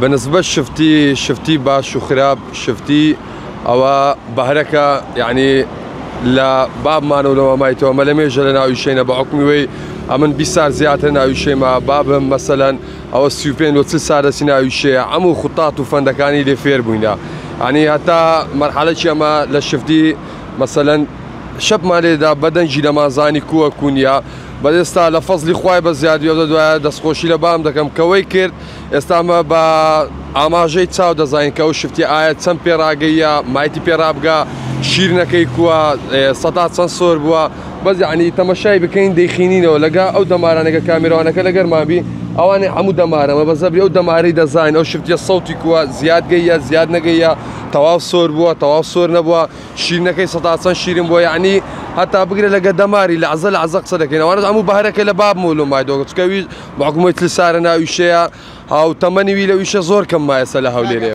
بالنسبة شفتي باش وخراب شفتي أو بهركة يعني لا باب ما نقول ما يتوه ما لم يجعل لنا أي شيء بعقمي وي أمن بيسار زيادة لنا أي شيء ما بابهم مثلا أو السيوبين وتسلسل سنا أي شيء عمو خطات وفندقاني لفير بينا يعني حتى مرحلة شيء ما لشفتي مثلا شب مالي دا بدن جيل ما زاني كوا كونيا بعد استا لفظلي خواي بزيادة يوجد دسخوشي لبام دكم كوي كرد استعمل با ئاماژەی چاو دەزانین کە ئەو شفتی ئایا چەند پێڕاگەیە مایتی پێڕابگا شیرنەکەی کووە سەدا چەند سۆر بووە بەس یعنی تەمەشای بکەین دەیخینینەوە لەگا ئەو دەمارانەکە کامێرەوانەکە لەگەرمان بی ئەوانەی هەموو دەمارەمە بەزەبری ئەو دەمارەی دەزانین ئەو شفتیە سەوتی کووە زیاد گەیە زیاد نەگەیە تەواو سۆر بووە تەواو سۆر نەبووە شیرنەکەی سەدا چەند شیرن بووە یعنی هەتا بگرێ لەگە دەماری لە عەزە قسە دەکەین ئەوانە هەموو بەهرەکە لە باب مولوم مایدۆ چکەوی بەحکومەتی تلسارە ناویشەیە هاو تەمەنی وی لە ویشە زۆر کەم مایەسە لە هەولێرێ